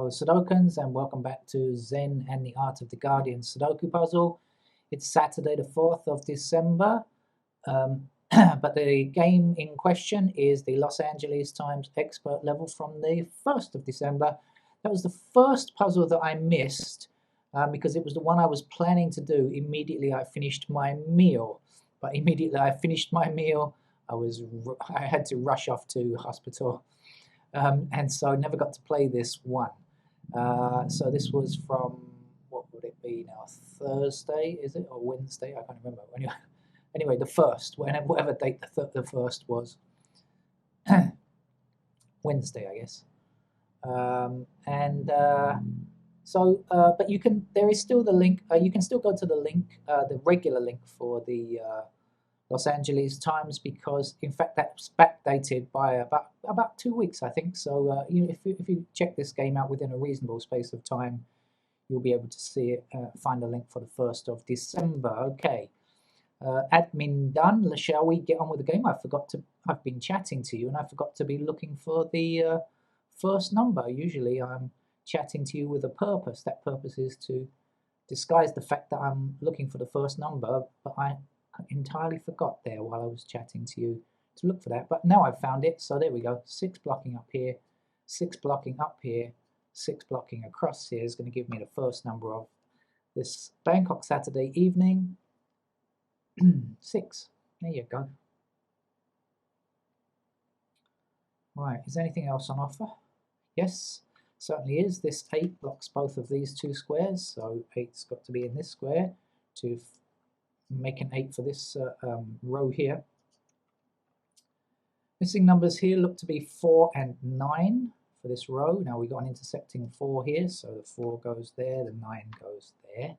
Sudokans, and welcome back to Zen and the Art of the Guardian Sudoku puzzle. It's Saturday the 4th of December, but the game in question is the Los Angeles Times expert level from the 1st of December. That was the first puzzle that I missed because it was the one I was planning to do immediately I finished my meal. But immediately I finished my meal, I had to rush off to hospital. And so I never got to play this one. So this was from, what would it be now, Thursday, is it, or Wednesday? I can't remember. Anyway, the first, whatever date the first was. Wednesday, I guess. But there is still the link. You can still go to the link, the regular link for the Los Angeles Times, because in fact that's backdated by about 2 weeks, I think. So if you check this game out within a reasonable space of time, you'll be able to see it. Find a link for the 1st of December. Okay, admin done. Shall we get on with the game? I've been chatting to you, and I forgot to be looking for the first number. Usually I'm chatting to you with a purpose. That purpose is to disguise the fact that I'm looking for the first number, but I entirely forgot there while I was chatting to you to look for that. But now I've found it, so there we go. 6 blocking up here, 6 blocking up here, 6 blocking across here is going to give me the first number of this Bangkok Saturday evening. 6. There you go. Right, is anything else on offer? Yes, certainly is. This 8 blocks both of these 2 squares, so 8's got to be in this square to make an 8 for this row here. Missing numbers here look to be 4 and 9 for this row. Now we've got an intersecting 4 here, so the 4 goes there, the 9 goes there.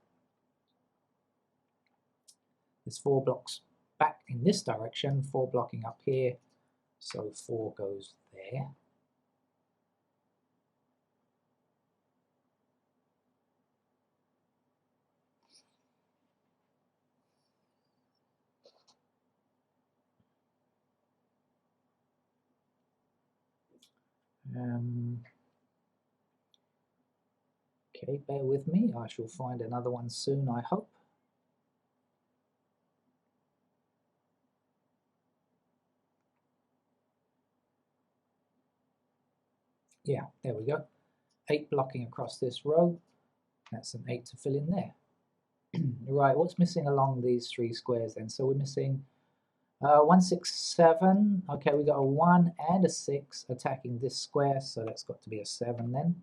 This 4 blocks back in this direction, 4 blocking up here, so 4 goes there. Okay, bear with me. I shall find another one soon, I hope. Yeah, there we go. 8 blocking across this row. That's an 8 to fill in there. Right, what's missing along these 3 squares then? So we're missing 1, 6, 7. Okay, we got a 1 and a 6 attacking this square, so that's got to be a 7 then.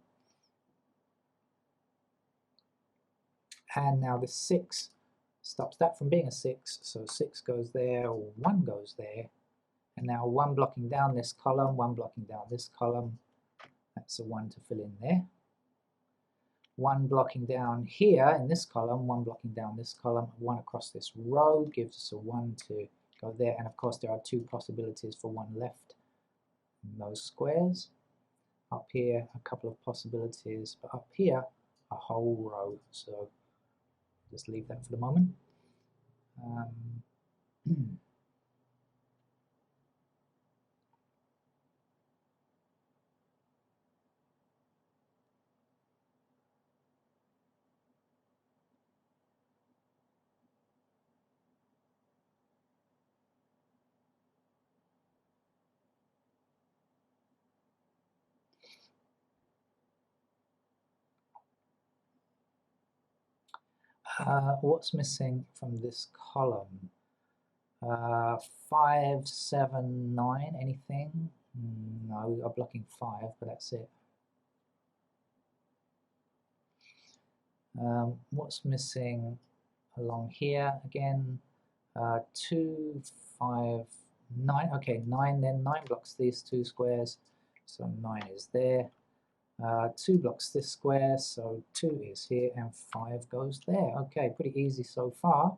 And now the 6 stops that from being a 6, so 6 goes there, 1 goes there, and now 1 blocking down this column, 1 blocking down this column. That's a 1 to fill in there. 1 blocking down here in this column, 1 blocking down this column, 1 across this row gives us a 1 to go there, and of course there are 2 possibilities for 1 left in those squares. Up here a couple of possibilities, but up here a whole row, so just leave that for the moment. What's missing from this column? 5, 7, 9, anything? No, we are blocking 5, but that's it. What's missing along here again? 2, 5, 9. Okay, 9 then. 9 blocks these 2 squares, so 9 is there. 2 blocks this square, so 2 is here, and 5 goes there. Okay, pretty easy so far.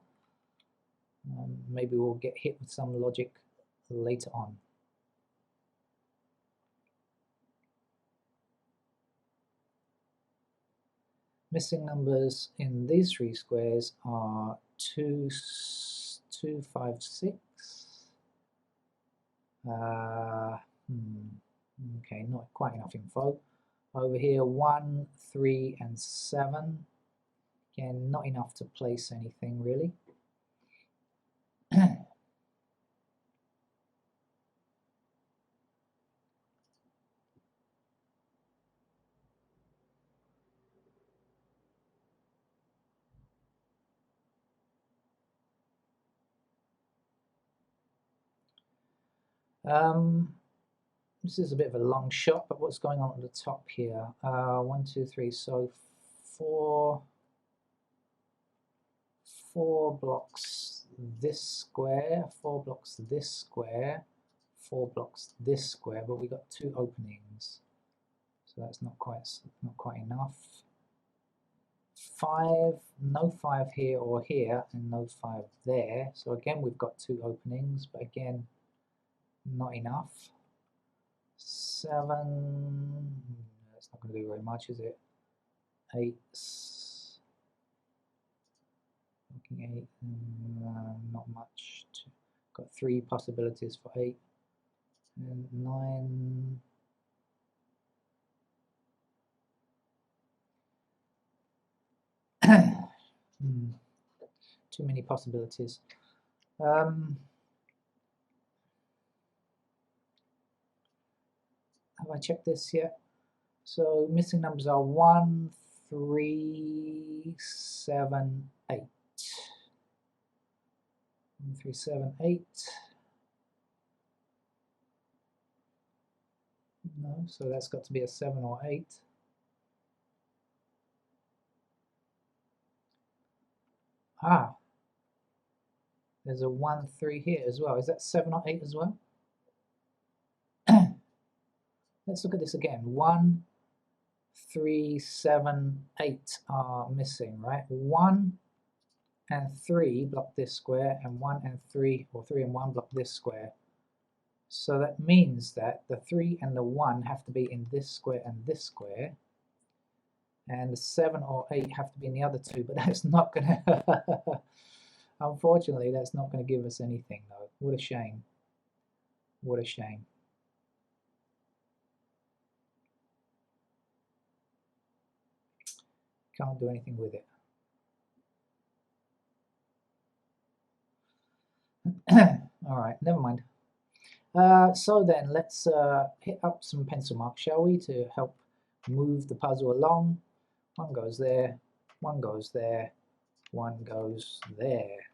Maybe we'll get hit with some logic later on. Missing numbers in these 3 squares are 2, 5, 6. Okay, not quite enough info. Over here, 1, 3, and 7. Again, not enough to place anything really. This is a bit of a long shot, but what's going on at the top here? 1, 2, 3, so four blocks this square, 4 blocks this square, 4 blocks this square, but we got 2 openings, so that's not quite enough. 5, no 5 here or here, and no 5 there, so again we've got 2 openings, but again not enough. 7, that's not going to do very much, is it? 8, looking 8, not much. Got 3 possibilities for 8, and 9. Too many possibilities. Have I checked this yet? So missing numbers are 1, 3, 7, 8. 1, 3, 7, 8. No, so that's got to be a 7 or 8. Ah, there's a 1, 3 here as well. Is that 7 or 8 as well? Let's look at this again. 1, 3, 7, 8 are missing, right? 1 and 3 block this square, and 1 and 3, or 3 and 1 block this square. So that means that the 3 and the 1 have to be in this square and this square, and the 7 or 8 have to be in the other two, but that's not going to, unfortunately, that's not going to give us anything, though. What a shame. What a shame. Can't do anything with it. All right, never mind. So then, let's hit up some pencil marks, shall we, to help move the puzzle along. 1 goes there, 1 goes there, 1 goes there.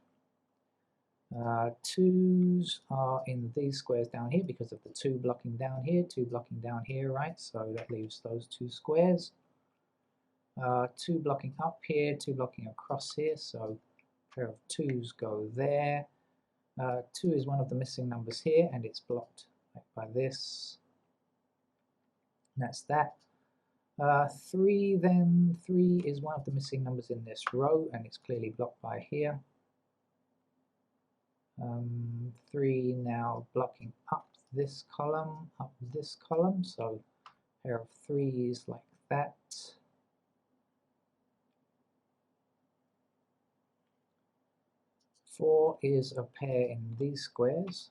2s are in these squares down here because of the 2 blocking down here, 2 blocking down here, right? So that leaves those 2 squares. 2 blocking up here, 2 blocking across here, so a pair of 2s go there. 2 is one of the missing numbers here, and it's blocked by this. That's that. 3 then, 3 is one of the missing numbers in this row, and it's clearly blocked by here. 3 now blocking up this column, so a pair of 3s like that. 4 is a pair in these squares.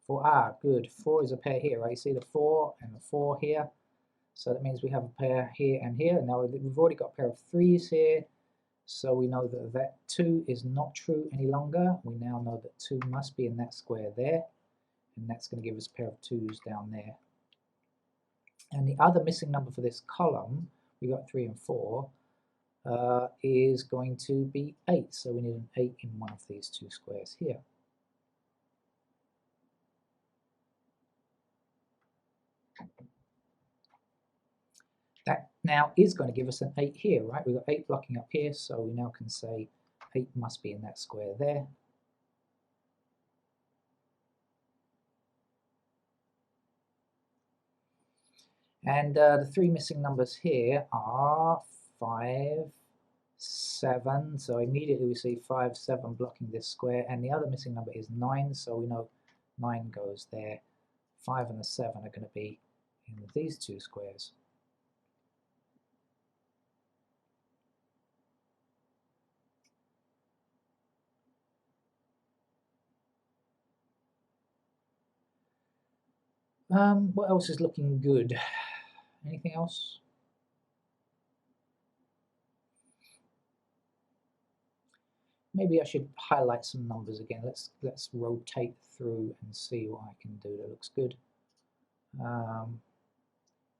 4, good, 4 is a pair here, right? You see the 4 and the 4 here, so that means we have a pair here and here. Now we've already got a pair of 3s here, so we know that that 2 is not true any longer. We now know that 2 must be in that square there, and that's going to give us a pair of 2s down there. And the other missing number for this column, we got 3 and 4, is going to be 8. So we need an 8 in one of these 2 squares here. That now is going to give us an 8 here, right? We've got 8 blocking up here, so we now can say 8 must be in that square there. And the 3 missing numbers here are 5, 7, so immediately we see 5, 7 blocking this square, and the other missing number is 9, so we know 9 goes there. 5 and the 7 are going to be in these 2 squares. What else is looking good? Anything else? Maybe I should highlight some numbers again. Let's rotate through and see what I can do that looks good.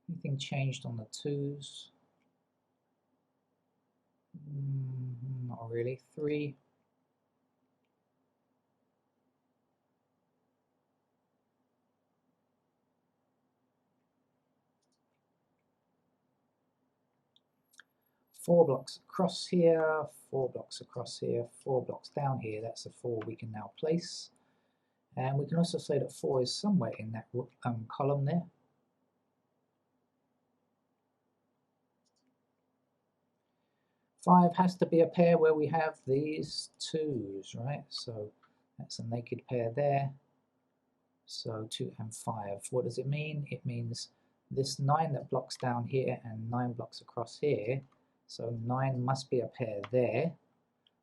Anything changed on the twos? Not really. 3. Four blocks across here, 4 blocks across here, 4 blocks down here. That's a 4 we can now place. And we can also say that 4 is somewhere in that column there. Five has to be a pair where we have these 2's, right? So that's a naked pair there. So 2 and 5. What does it mean? It means this 9 that blocks down here and 9 blocks across here. So 9 must be a pair there,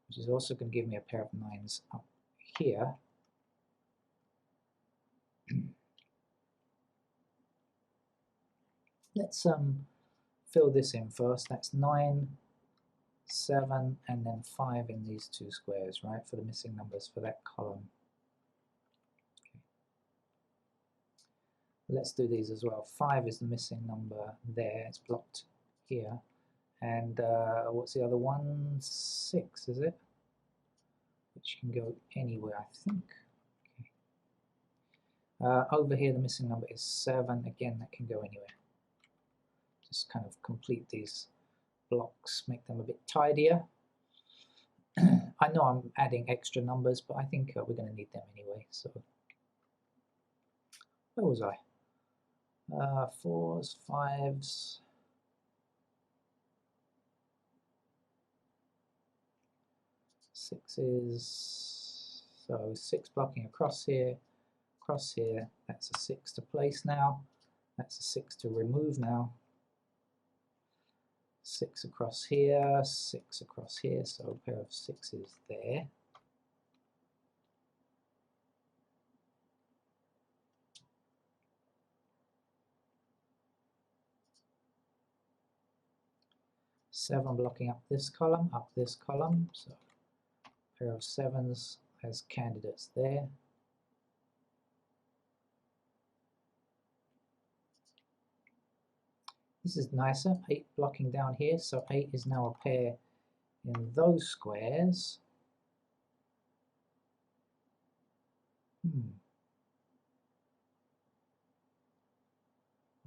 which is also going to give me a pair of 9's up here. Let's fill this in first. That's 9, 7, and then 5 in these 2 squares, right, for the missing numbers for that column. Okay. Let's do these as well. 5 is the missing number there. It's blocked here. And what's the other one? 6, is it? Which can go anywhere, I think. Okay. Over here, the missing number is 7. Again, that can go anywhere. Just kind of complete these blocks, make them a bit tidier. I know I'm adding extra numbers, but I think we're going to need them anyway. So, where was I? 4s, 5s. 6s. So 6 blocking across here. That's a 6 to place now. That's a 6 to remove now. 6 across here, 6 across here, so a pair of 6s there. Seven blocking up this column, so a pair of 7s as candidates there. This is nicer, 8 blocking down here, so 8 is now a pair in those squares.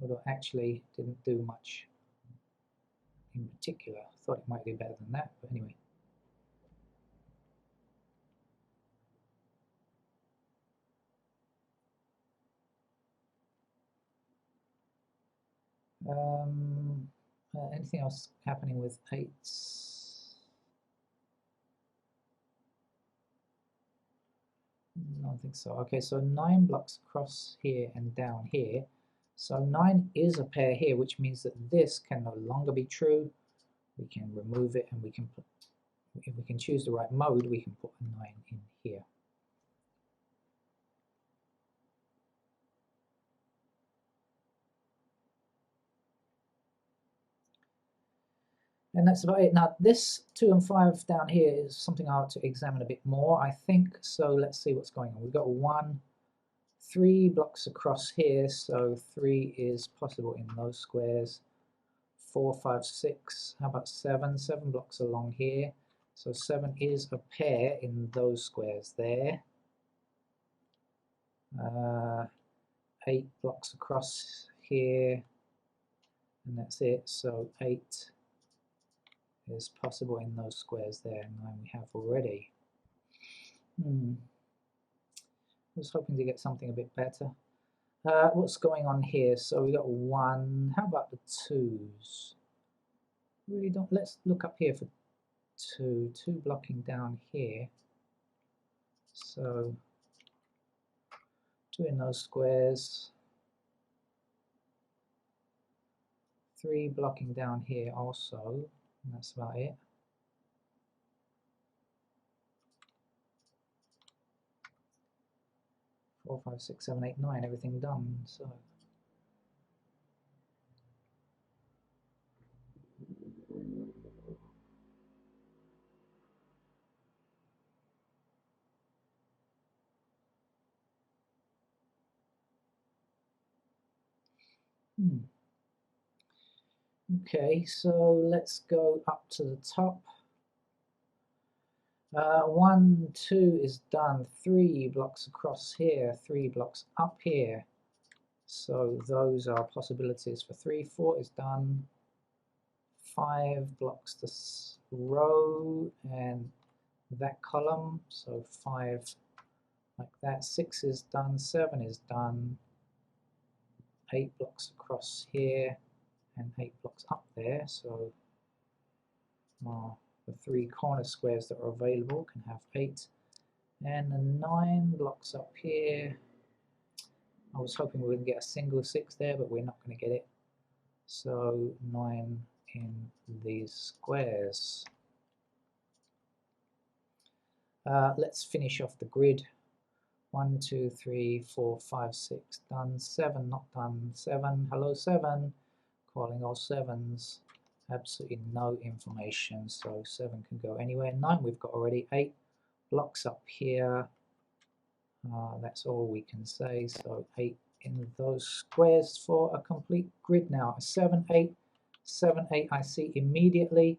Although actually didn't do much in particular. I thought it might be better than that, but anyway. Anything else happening with 8s? I don't think so. Okay, so 9 blocks across here and down here. So 9 is a pair here, which means that this can no longer be true. We can remove it, and we can put, if we can choose the right mode, we can put a 9 in here. And that's about it. Now this 2 and 5 down here is something I ought to examine a bit more, I think. So let's see what's going on. We've got 1, 3 blocks across here, so 3 is possible in those squares. 4, 5, 6, how about 7? 7 blocks along here, so 7 is a pair in those squares there. 8 blocks across here, and that's it, so 8 is possible in those squares there, and 9 we have already. I was hoping to get something a bit better. What's going on here? So we got 1. How about the 2's? Really don't. Let's look up here for 2. 2 blocking down here. So 2 in those squares. 3 blocking down here also. And that's about it. Four, 5, 6, 7, 8, 9. Everything done. So Okay, so let's go up to the top. 1, 2 is done. 3 blocks across here, 3 blocks up here. So those are possibilities for 3. 4 is done. 5 blocks this row and that column. So 5 like that. 6 is done. 7 is done. 8 blocks across here and 8 blocks up there. So the 3 corner squares that are available can have 8. And the 9 blocks up here. I was hoping we wouldn't get a single 6 there, but we're not going to get it. So 9 in these squares. Let's finish off the grid. 1, 2, 3, 4, 5, 6, done. 7, not done. 7, hello 7, calling all 7s. Absolutely no information, so 7 can go anywhere. 9 we've got already. 8 blocks up here. That's all we can say, so 8 in those squares for a complete grid now. 7, 8, 7, 8 I see immediately,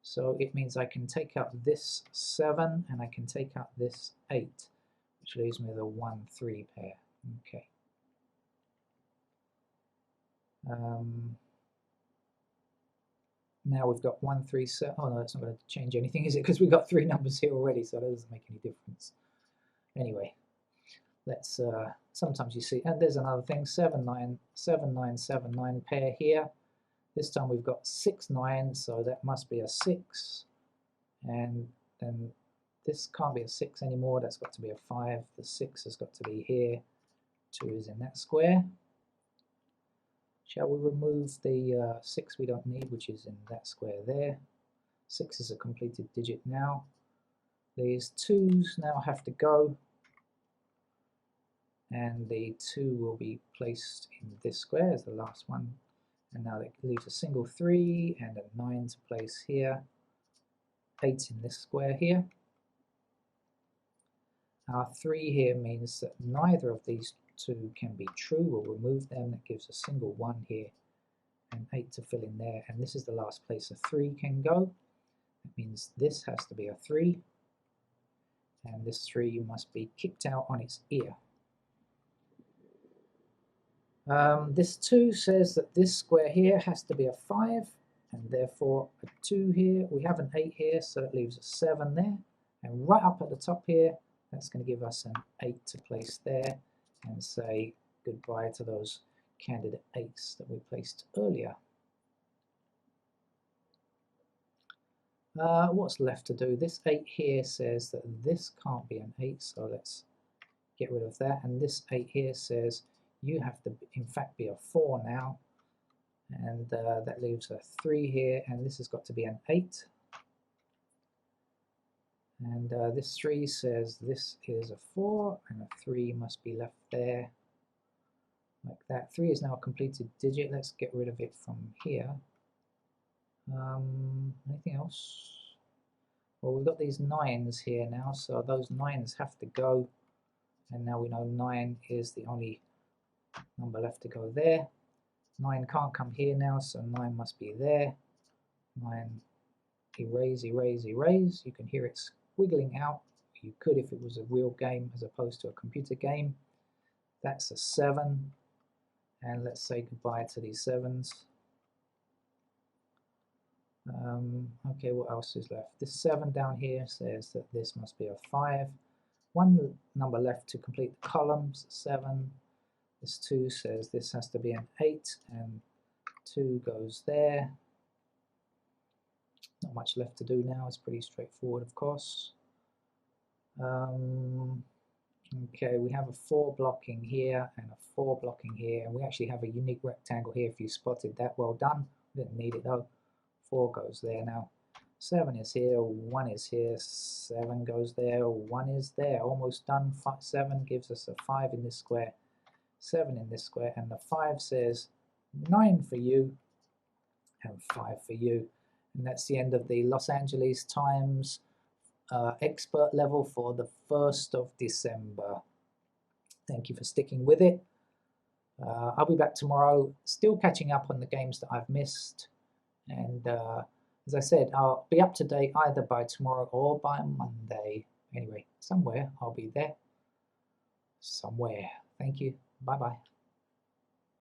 so it means I can take out this 7 and I can take out this 8, which leaves me with a 1, 3 pair. Okay. Now we've got 1, 3, 7. Oh no, that's not going to change anything, is it? Because we've got 3 numbers here already, so that doesn't make any difference. Anyway, let's. Sometimes you see, and there's another thing: 7, 9, 7, 9, 7, 9 pair here. This time we've got 6, 9, so that must be a 6, and then this can't be a 6 anymore. That's got to be a 5. The 6 has got to be here. 2 is in that square. Shall we remove the 6 we don't need, which is in that square there? 6 is a completed digit now. These 2's now have to go, and the 2 will be placed in this square as the last one. And now that leaves a single 3 and a 9 to place here. 8 in this square here. Our 3 here means that neither of these 2 can be true. We'll remove them. That gives a single 1 here and 8 to fill in there. And this is the last place a 3 can go. That means this has to be a 3. And this 3 must be kicked out on its ear. This 2 says that this square here has to be a 5, and therefore a 2 here. We have an 8 here, so it leaves a 7 there. And right up at the top here, that's going to give us an 8 to place there and say goodbye to those candidate 8s that we placed earlier. What's left to do? This 8 here says that this can't be an 8, so let's get rid of that. And this 8 here says you have to, in fact, be a 4 now. And that leaves a 3 here, and this has got to be an 8. And this 3 says this is a 4, and a 3 must be left there, like that. 3 is now a completed digit. Let's get rid of it from here. Anything else? Well, we've got these 9s here now, so those 9s have to go. And now we know 9 is the only number left to go there. 9 can't come here now, so 9 must be there. 9, erase, erase, erase. You can hear it squiggling out. You could if it was a real game as opposed to a computer game. That's a 7. And let's say goodbye to these 7s. Okay, what else is left? This 7 down here says that this must be a 5. 1 number left to complete the columns, 7. This 2 says this has to be an 8, and 2 goes there. Not much left to do now. It's pretty straightforward, of course. Okay, we have a 4 blocking here and a 4 blocking here, and we actually have a unique rectangle here if you spotted that. Well done. We didn't need it though. 4 goes there now. 7 is here, 1 is here, 7 goes there, 1 is there. Almost done. 7 gives us a 5 in this square, 7 in this square, and the 5 says 9 for you and 5 for you. And that's the end of the Los Angeles Times expert level for the 1st of December. Thank you for sticking with it. I'll be back tomorrow, still catching up on the games that I've missed. And as I said, I'll be up to date either by tomorrow or by Monday. Anyway, somewhere I'll be there. Somewhere. Thank you. Bye bye.